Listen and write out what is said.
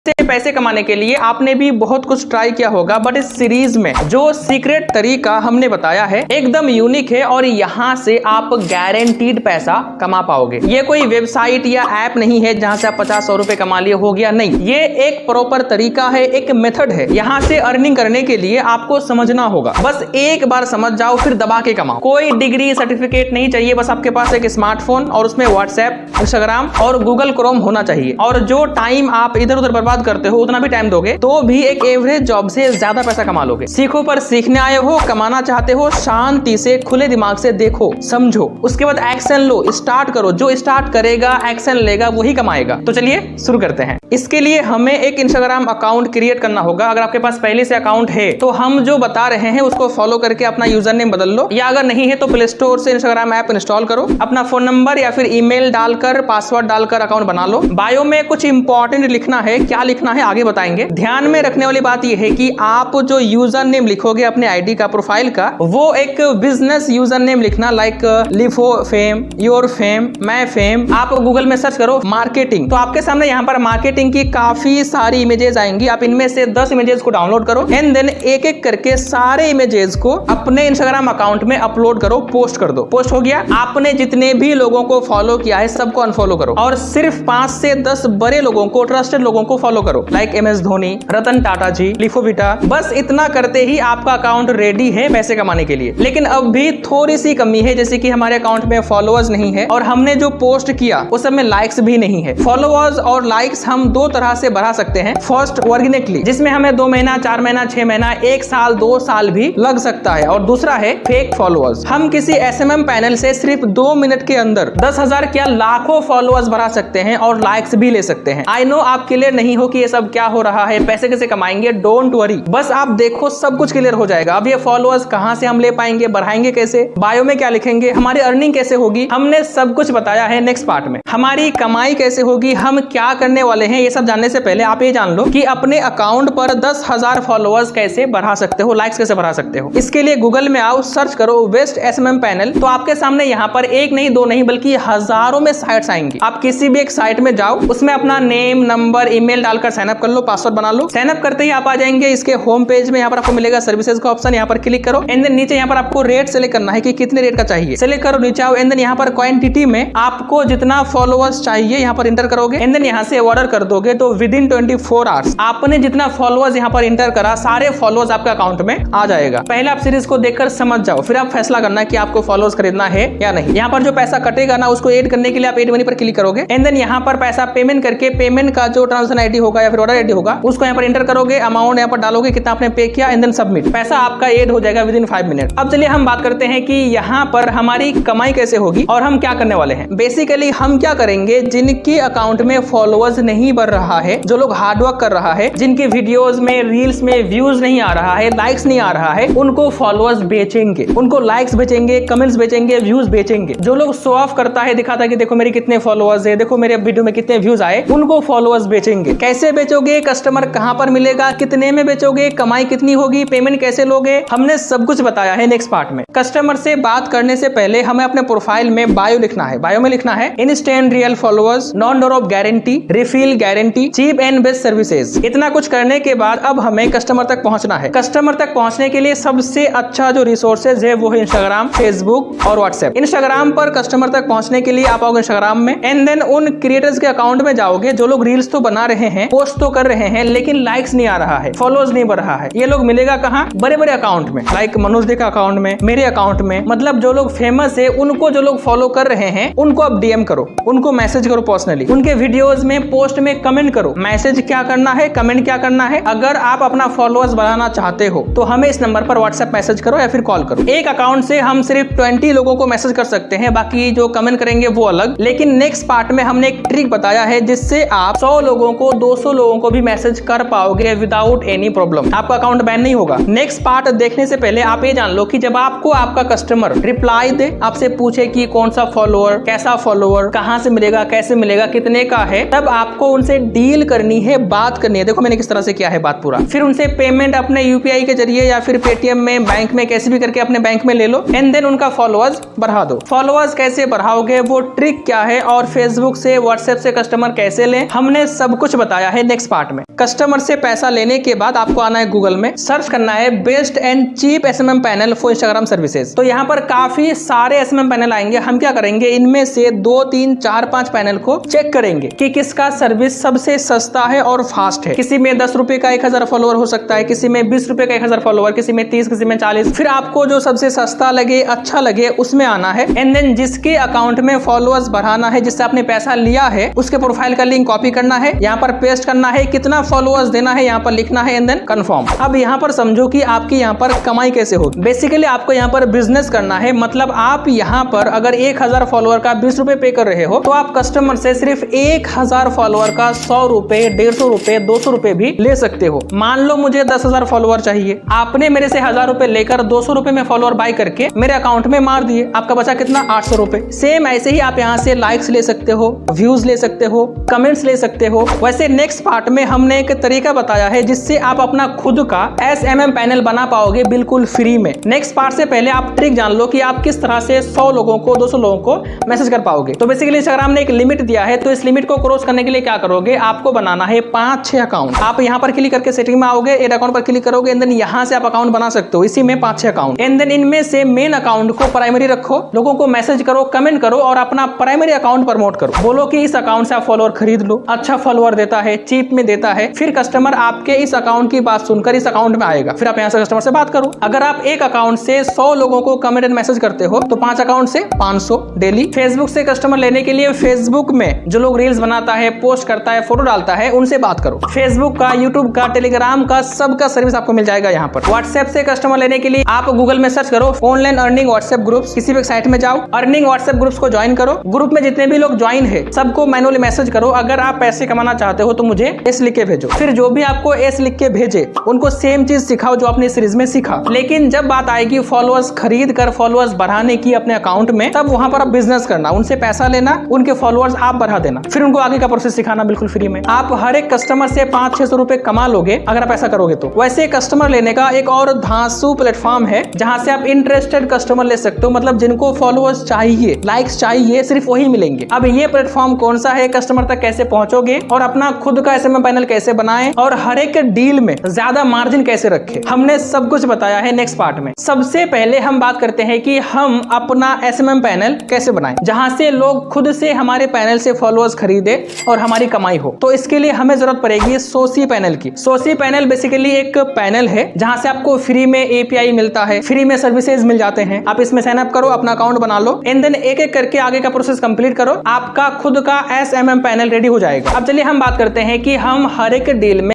से पैसे कमाने के लिए आपने भी बहुत कुछ ट्राई किया होगा, बट इस सीरीज में जो सीक्रेट तरीका हमने बताया है एकदम यूनिक है और यहाँ से आप गारंटीड पैसा कमा पाओगे। ये कोई वेबसाइट या ऐप नहीं है जहाँ से आप 50-100 रुपए कमा लिए हो गया, नहीं, ये एक प्रॉपर तरीका है, एक मेथड है। यहाँ से अर्निंग करने के लिए आपको समझना होगा, बस एक बार समझ जाओ फिर दबा के कमाओ। कोई डिग्री सर्टिफिकेट नहीं चाहिए, बस आपके पास एक स्मार्टफोन और उसमें व्हाट्सएप, इंस्टाग्राम और गूगल क्रोम होना चाहिए। और जो टाइम आप इधर उधर बर्बाद करते हो उतना भी टाइम दोगे तो भी एक एवरेज जॉब से ज्यादा पैसा कमा लोगे। सीखो पर सीखने आए हो, कमाना चाहते हो, शांति से खुले दिमाग से देखो, समझो, उसके बाद एक्शन लो, स्टार्ट करो। जो स्टार्ट करेगा, एक्शन लेगा, वही कमाएगा। तो चलिए शुरू करते हैं। इसके लिए हमें एक इंस्टाग्राम अकाउंट क्रिएट करना होगा। अगर आपके पास पहले से अकाउंट है तो हम जो बता रहे हैं उसको फॉलो करके अपना यूजर नेम बदल लो, या अगर नहीं है तो प्ले स्टोर से इंस्टाग्राम ऐप इंस्टॉल करो, अपना फोन नंबर या फिर ईमेल डालकर, पासवर्ड डालकर अकाउंट बना लो। बायो में कुछ इंपॉर्टेंट लिखना है, क्या लिखना है आगे बताएंगे। ध्यान में रखने वाली बात यह है कि आप जो यूजर नेम लिखोगे अपने आईडी का, प्रोफाइल का, वो एक बिजनेस यूजर नेम लिखना, like LIFO fame, your fame, मैं फेम। आप गूगल में सर्च करो मार्केटिंग, तो आपके सामने यहाँ पर मार्केटिंग की काफी सारी इमेजेस आएंगी। आप इनमें से 10 इमेजेस को डाउनलोड करो एंड देन एक एक करके सारे इमेजेस को अपने इंस्टाग्राम अकाउंट में अपलोड करो, पोस्ट कर दो। पोस्ट हो गया, आपने जितने भी लोगों को फॉलो किया है सबको अनफॉलो करो और सिर्फ 5 से 10 बड़े लोगों को, ट्रस्टेड लोगों को फॉलो करो, लाइक MS धोनी, रतन टाटा जी, लिफोविटा। बस इतना करते ही आपका अकाउंट रेडी है पैसे कमाने के लिए। लेकिन अब भी थोड़ी सी कमी है, जैसे कि हमारे अकाउंट में फॉलोअर्स नहीं है और हमने जो पोस्ट किया उस सब में लाइक्स भी नहीं है। फॉलोअर्स और लाइक्स हम दो तरह से बढ़ा सकते हैं। फर्स्ट ऑर्गेनिकली, जिसमें हमें 2 महीना, 4 महीना, 6 महीना, 1 साल, 2 साल भी लग सकता है। और दूसरा है फेक फॉलोअर्स। हम किसी SMM पैनल से सिर्फ 2 मिनट के अंदर 10,000 क्या लाखों फॉलोअर्स बढ़ा सकते हैं और लाइक्स भी ले सकते हैं। आई नो आप क्लियर नहीं हो कि ये सब क्या हो रहा है, पैसे कैसे कमाएंगे। डोंट वरी, बस आप देखो सब कुछ क्लियर हो जाएगा। अब ये फॉलोअर्स कहां से हम ले पाएंगे, बढ़ाएंगे कैसे, बायो में क्या लिखेंगे, हमारी अर्निंग कैसे होगी, हमने सब कुछ बताया है नेक्स्ट पार्ट में। हमारी कमाई कैसे होगी, हम क्या करने वाले हैं, ये सब जानने से पहले आप ये जान लो कि अपने अकाउंट पर 10,000 फॉलोअर्स कैसे बढ़ा सकते हो, लाइक्स कैसे बढ़ा सकते हो। इसके लिए गूगल में आओ, सर्च करो बेस्ट SMM पैनल, तो आपके सामने यहाँ पर एक नहीं, 2 नहीं, बल्कि हजारों में साइट्स आएंगी। आप किसी भी एक साइट में जाओ, उसमें अपना नेम, नंबर, ईमेल डालकर साइन अप कर लो, पासवर्ड बना लो। साइन अप करते ही आप आ जाएंगे इसके होम पेज में। यहाँ पर आपको मिलेगा सर्विसेज का ऑप्शन, यहाँ पर क्लिक करो एंड देन नीचे यहाँ पर आपको रेट सेलेक्ट करना है कि कितने रेट का चाहिए। सेलेक्ट करो, नीचे आओ एंड देन यहाँ पर क्वांटिटी में आपको जितना फॉलोअर्स चाहिए यहाँ पर इंटर करोगे एंड देन यहाँ से ऑर्डर कर दोगे तो विद इन 24 आवर्स आपने जितना फॉलोअर्स यहाँ पर इंटर करा, सारे फॉलोअर्स आपके अकाउंट में आ जाएगा। पहले आप सीरीज को देखकर समझ जाओ, फिर आप फैसला करना है कि आपको फॉलोअर्स खरीदना है या नहीं। यहाँ पर जो पैसा कटेगा ना, उसको ऐड करने के लिए आप ऐड मनी पर क्लिक करोगे एंड देन यहाँ पर पैसा पेमेंट करके, पेमेंट का जो ट्रांजैक्शन आईडी होगा या फिर ऑर्डर आईडी होगा उसको यहाँ पर इंटर करोगे, अमाउंट यहाँ पर डालोगे कितना आपने पे किया एंड देन सबमिट। पैसा आपका ऐड हो जाएगा विद इन 5 मिनट। अब चलिए हम बात करते हैं कि यहाँ पर हमारी कमाई कैसे होगी और हम क्या करने वाले हैं। बेसिकली हम क्या करेंगे, जिनके अकाउंट में फॉलोअर्स नहीं बढ़ रहा है, जो लोग हार्डवर्क कर रहा है, जिनके वीडियोस में, रील्स में व्यूज नहीं आ रहा है, लाइक्स नहीं आ रहा है, उनको फॉलोअर्स बेचेंगे, उनको लाइक्स बेचेंगे, कमेंट्स बेचेंगे, व्यूज बेचेंगे। जो लोग शो ऑफ करता है, दिखाता है कि देखो मेरे कितने फॉलोअर्स है, देखो मेरे वीडियो में कितने व्यूज आए, उनको फॉलोअर्स बेचेंगे। कैसे बेचोगे, कस्टमर कहां पर मिलेगा, कितने में बेचोगे, कमाई कितनी होगी, पेमेंट कैसे लोगे, हमने सब कुछ बताया है नेक्स्ट पार्ट में। कस्टमर से बात करने से पहले हमें अपने प्रोफाइल में बायो लिखना है। बायो में लिखना है instant real followers, non drop guarantee, refill guarantee, cheap and best services. इतना कुछ करने के बाद अब हमें कस्टमर तक पहुंचना है। कस्टमर तक पहुंचने के लिए सबसे अच्छा जो रिसोर्सेज है वो है इंस्टाग्राम, फेसबुक और व्हाट्सएप। इंस्टाग्राम पर कस्टमर तक पहुंचने के लिए आप आओगे इंस्टाग्राम में एंड देन उन क्रिएटर्स के अकाउंट में जाओगे जो लोग रील्स तो बना रहे हैं, पोस्ट तो कर रहे हैं, लेकिन लाइक्स नहीं आ रहा है, फॉलोअर्स नहीं बढ़ रहा है। ये लोग मिलेगा कहाँ, बड़े बड़े अकाउंट में, लाइक मनोज दे का अकाउंट में, मेरे अकाउंट में। मतलब जो लोग फेमस है उनको, जो लोग फॉलो कर रहे हैं उनको आप DM करो, उनको मैसेज करो पर्सनली, उनके वीडियोस में, पोस्ट में कमेंट करो। मैसेज क्या करना है, कमेंट क्या करना है। अगर आप अपना फॉलोअर्स बढ़ाना चाहते हो तो हमें इस नंबर पर व्हाट्सएप मैसेज करो या फिर कॉल करो। एक अकाउंट से हम सिर्फ 20 लोगों को मैसेज कर सकते हैं, बाकी जो कमेंट करेंगे वो अलग। लेकिन नेक्स्ट पार्ट में हमने एक ट्रिक बताया है जिससे आप 100 लोगों को, 200 लोगों को भी मैसेज कर पाओगे विदाउट एनी प्रॉब्लम। आपका अकाउंट बैन नहीं होगा। नेक्स्ट पार्ट देखने से पहले आप ये जान लो कि जब आपको आपका कस्टमर रिप्लाई दे, आपसे पूछे कि कौन सा फॉलोअर, कैसा फॉलोअर, कहां से मिलेगा, कैसे मिलेगा, कितने का है, तब आपको उन उनसे डील करनी है, बात करनी है। देखो मैंने किस तरह से किया है बात पूरा। फिर उनसे पेमेंट अपने यूपीआई के जरिए या फिर पेटीएम में, बैंक में, कैसे भी करके अपने बैंक में ले लो एंड देन उनका फॉलोअर्स बढ़ा दो। फॉलोअर्स कैसे बढ़ाओगे, वो ट्रिक क्या है और फेसबुक से, व्हाट्सएप से कस्टमर कैसे लें, हमने सब कुछ बताया है नेक्स्ट पार्ट में। कस्टमर से पैसा लेने के बाद आपको आना है गूगल में, सर्च करना है best and cheap SMM panel for Instagram services. तो यहाँ पर काफी सारे एसएमएम पैनल आएंगे। हम क्या करेंगे, इनमें से 2, 3, 4, 5 पैनल को चेक करेंगे कि किसका सर्विस सबसे सस्ता है और फास्ट है। किसी में 10 रुपए का 1000 फॉलोअर हो सकता है, किसी में 20 रुपए का 1000 फॉलोअर, किसी में 30, किसी में 40। फिर आपको जो सबसे सस्ता लगे, अच्छा लगे, उसमें आना है एंड देन जिसके अकाउंट में फॉलोअर्स बढ़ाना है, जिससे आपने पैसा लिया है, उसके प्रोफाइल का लिंक कॉपी करना है, यहाँ पर पेस्ट करना है, कितना फॉलोअर्स देना है यहाँ पर लिखना है एंड देन कंफर्म। अब यहाँ पर समझो कि आपकी यहाँ पर कमाई कैसे होगी। बेसिकली आपको यहाँ पर बिजनेस करना है, मतलब आप यहाँ पर अगर 1000 फॉलोअर का 20 रुपए पे कर रहे हो तो आप कस्टमर से सिर्फ 1000 फॉलोअर का 100 रुपए, 150 रुपए, 200 रुपए भी ले सकते हो। मान लो मुझे 10,000 फॉलोअर चाहिए, आपने मेरे से 1000 रुपए लेकर 200 रुपए में फॉलोअर बाय करके मेरे अकाउंट में मार दिए, आपका बचा कितना, 800 रुपए। सेम ऐसे ही आप यहाँ से लाइक्स ले सकते हो, व्यूज ले सकते हो, कमेंट्स ले सकते हो। वैसे नेक्स्ट पार्ट में हमने एक तरीका बताया है जिससे आप अपना खुद का एसएमएम पैनल बना पाओगे बिल्कुल फ्री में। नेक्स्ट पार्ट से पहले आप ट्रिक जान लो कि आप किस तरह से 100 लोगों को, 200 लोगों को मैसेज कर पाओगे। तो बेसिकली इंस्टाग्राम ने एक लिमिट दिया है, तो इस लिमिट को क्रॉस करने के लिए क्या करोगे, आपको बनाना है 5-6 अकाउंट। आप यहाँ पर क्लिक करके सेटिंग में आओगे, एड अकाउंट पर क्लिक करोगे एंड देन यहाँ से आप अकाउंट बना सकते हो। इसी में 5-6 अकाउंट एंड देन इनमें से मेन अकाउंट को प्राइमरी रखो, लोगों को मैसेज करो, कमेंट करो और अपना प्राइमरी अकाउंट प्रमोट करो। बोलो कि इस अकाउंट से आप फॉलोअर खरीद लो, अच्छा फॉलोअर देता है, चीप में देता है। फिर कस्टमर आपके इस अकाउंट की बात सुनकर इस अकाउंट में आएगा, फिर आप यहाँ से कस्टमर से बात करो। अगर आप एक अकाउंट से 100 लोगों को कमेंट एंड मैसेज करते हो तो 5 अकाउंट से 500 डेली। फेसबुक से कस्टमर लेने के लिए फेसबुक में जो लोग रील्स बनाता है, पोस्ट करता है, फोटो डालता है, उनसे बात करो। फेसबुक का, यूट्यूब का, टेलीग्राम का, सबका सर्विस आपको मिल जाएगा यहाँ पर। व्हाट्सएप से कस्टमर लेने के लिए आप गूगल में सर्च करो ऑनलाइन अर्निंग व्हाट्सएप ग्रुप्स, किसी भी साइट में जाओ, अर्निंग व्हाट्सएप ग्रुप्स को ज्वाइन करो। ग्रुप में जितने भी लोग ज्वाइन है सबको मैनुअली मैसेज करो, अगर आप पैसे कमाना चाहते हो तो मुझे एस लिख के भेजो। फिर जो भी आपको एस लिख के भेजे उनको सेम चीज सिखाओ जो आपने सीरीज में सीखा। लेकिन जब बात आएगी फॉलोअर्स खरीद कर फॉलोअर्स बढ़ाने की अपने अकाउंट में, तब वहां पर आप बिजनेस करना, उनसे पैसा लेना, उनके फॉलोअर्स आप बढ़ा देना, फिर उनको आगे का प्रोसेस सिखाना बिल्कुल फ्री में। आप हर एक कस्टमर से 500-600 रुपए कमा लोगे अगर आप ऐसा करोगे तो। वैसे कस्टमर लेने का एक और धांसू प्लेटफॉर्म है जहां से आप इंटरेस्टेड कस्टमर ले सकते हो, मतलब जिनको फॉलोअर्स चाहिए, लाइक्स चाहिए, सिर्फ वही मिलेंगे। अब ये प्लेटफॉर्म कौन सा है, कस्टमर तक कैसे पहुंचोगे और अपना खुद का एसएमएम पैनल कैसे बनाएं और हर एक डील में ज्यादा मार्जिन कैसे रखें, हमने सब कुछ बताया है नेक्स्ट पार्ट में। सबसे पहले हम बात करते हैं कि हम अपना एसएमएम पैनल कैसे बनाएं जहां से लोग खुद से हमारे पैनल से फॉलोअर्स खरीदे और हमारी कमाई हो। तो इसके लिए हमें जरूरत पड़ेगी सोसी पैनल की। सोसी पैनल बेसिकली एक पैनल है जहां से आपको फ्री में एपीआई मिलता है, फ्री में सर्विसेज मिल जाते हैं। आप इसमें साइन अप करो, अपना अकाउंट बना लो एंड देन एक एक करके आगे का प्रोसेस कंप्लीट करो, आपका खुद का एसएमएम पैनल रेडी हो जाएगा। अब चलिए हम बात करते हैं कि हम हर एक डील में